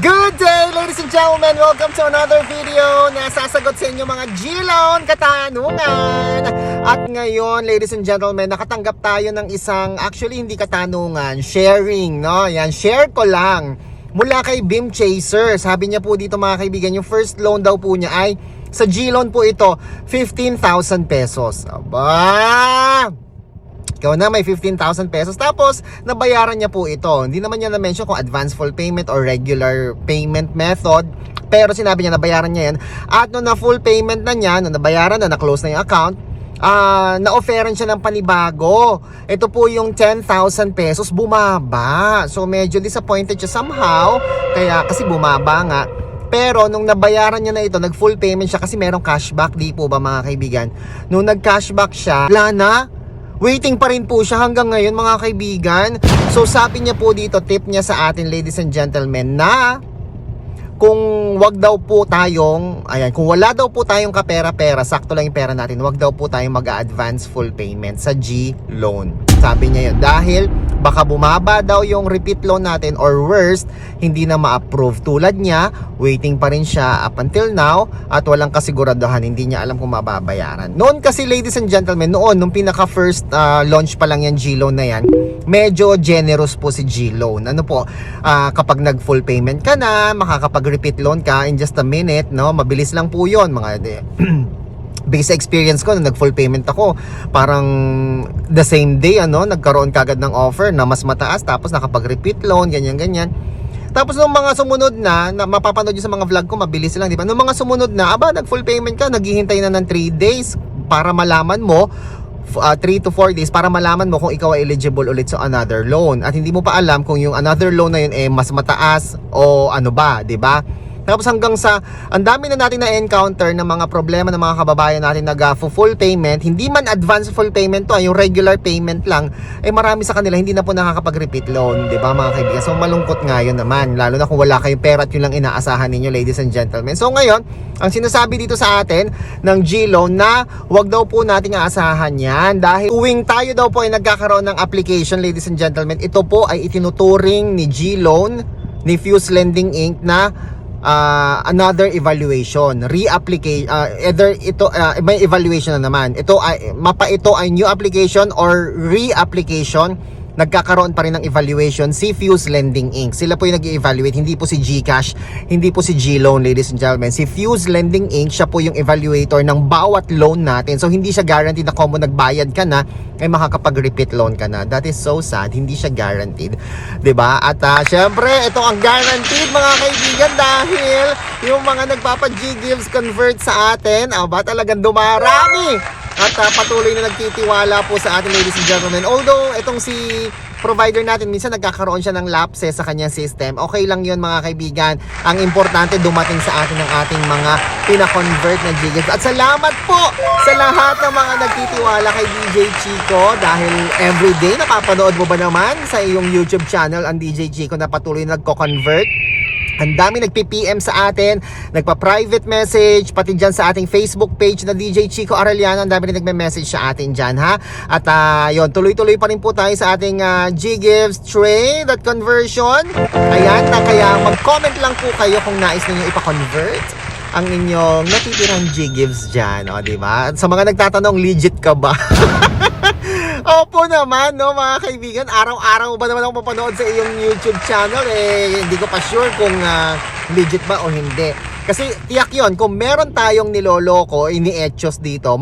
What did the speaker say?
Good day, ladies and gentlemen! Welcome to another video na sasagot sa inyo mga G-Loan katanungan. At ngayon, ladies and gentlemen, nakatanggap tayo ng isang, actually hindi katanungan, sharing, no? Yan, share ko lang. Mula kay Beam Chaser. Sabi niya po dito mga kaibigan, yung first loan daw po niya ay, sa G-Loan po ito, 15,000 pesos. Aba! Ikaw na may 15,000 pesos. Tapos, nabayaran niya po ito. Hindi naman niya na-mention kung advance full payment or regular payment method. Pero sinabi niya, nabayaran niya yan. At nung na-full payment na niya, nung nabayaran na, na-close na yung account, na-offeran siya ng panibago. Ito po yung 10,000 pesos, bumaba. So, medyo disappointed siya somehow. Kaya, kasi bumaba nga. Pero nung nabayaran niya na ito, nag-full payment siya kasi merong cashback, di po ba mga kaibigan? Nung nag-cashback siya, wala na. Waiting pa rin po siya hanggang ngayon mga kaibigan. So sabi niya po dito, tip niya sa atin ladies and gentlemen, na kung wag daw po tayong, ayan, kung wala daw po tayong kapera-pera, sakto lang yung pera natin, wag daw po tayong mag-advance full payment sa G-Loan. Sabi niya yun, dahil baka bumaba daw yung repeat loan natin or worst, hindi na ma-approve. Tulad niya, waiting pa rin siya up until now at walang kasiguraduhan, hindi niya alam kung mababayaran. Noon kasi ladies and gentlemen, noon, nung pinaka-first launch pa lang yan G-Loan na yan, medyo generous po si G-Loan. Ano po, kapag nag-full payment ka na, makakapag-repeat loan ka in just a minute, no? Mabilis lang po yun, mga base experience ko nung nag-full payment ako, parang the same day, nagkaroon kagad ng offer na mas mataas, tapos nakapag-repeat loan, ganyan. Tapos nung mga sumunod na mapapanood nyo sa mga vlog ko, mabilis lang, di ba? Nung mga sumunod na, nag-full payment ka, naghihintay na ng 3 days para malaman mo, 3 to 4 days para malaman mo kung ikaw ay eligible ulit sa another loan. At hindi mo pa alam kung yung another loan na yun mas mataas o ano ba, di ba? Tapos hanggang sa, ang dami na natin na-encounter ng mga problema ng mga kababayan natin nag-full payment, hindi man advance full payment to, yung regular payment lang, marami sa kanila hindi na po nakakapag-repeat loan, di ba mga kaibigan? So malungkot nga yun naman, lalo na kung wala kayong pera at yun lang inaasahan ninyo ladies and gentlemen. So ngayon, ang sinasabi dito sa atin ng G-Loan na wag daw po nating aasahan yan dahil tuwing tayo daw po ay nagkakaroon ng application ladies and gentlemen, ito po ay itinuturing ni G-Loan, ni Fuse Lending Inc. na another evaluation, re-application, either ito may evaluation na naman. Ito ay new application or re-application. Nagkakaroon pa rin ng evaluation si Fuse Lending Inc. Sila po yung nag-evaluate, hindi po si GCash, hindi po si G-Loan ladies and gentlemen. Si Fuse Lending Inc. siya po yung evaluator ng bawat loan natin. So hindi siya guaranteed na kung nagbayad ka na ay makakapag-repeat loan ka na. That is so sad, hindi siya guaranteed, 'di ba? At syempre, ito ang guaranteed mga kaibigan dahil yung mga nagpapa-G-Gives convert sa atin, talagang dumarami. At patuloy na nagtitiwala po sa atin ladies and gentlemen. Although itong si provider natin minsan nagkakaroon siya ng lapses sa kanyang system, okay lang yun mga kaibigan. Ang importante dumating sa atin ng ating mga pina-convert na G-Gives. At salamat po sa lahat ng mga nagtitiwala kay DJ Chico dahil everyday napapanood mo ba naman sa iyong YouTube channel ang DJ Chico na patuloy na nagko-convert. Ang dami nagpi-PM sa atin, nagpa-private message, pati dyan sa ating Facebook page na DJ Chico Arellano, ang dami rin nagme-message sa atin dyan, ha? At yun, tuloy-tuloy pa rin po tayo sa ating G-Gives trade at conversion. Ayan, kaya mag-comment lang po kayo kung nais ninyo ipa-convert ang inyong natitirang G-Gives dyan, diba? At sa mga nagtatanong, legit ka ba? Opo naman, mga kaibigan. Araw-araw ba naman ako mapanood sa iyong YouTube channel? Hindi ko pa sure kung legit ba o hindi. Kasi tiyak yon, kung meron tayong niloloko, ini-etchos dito,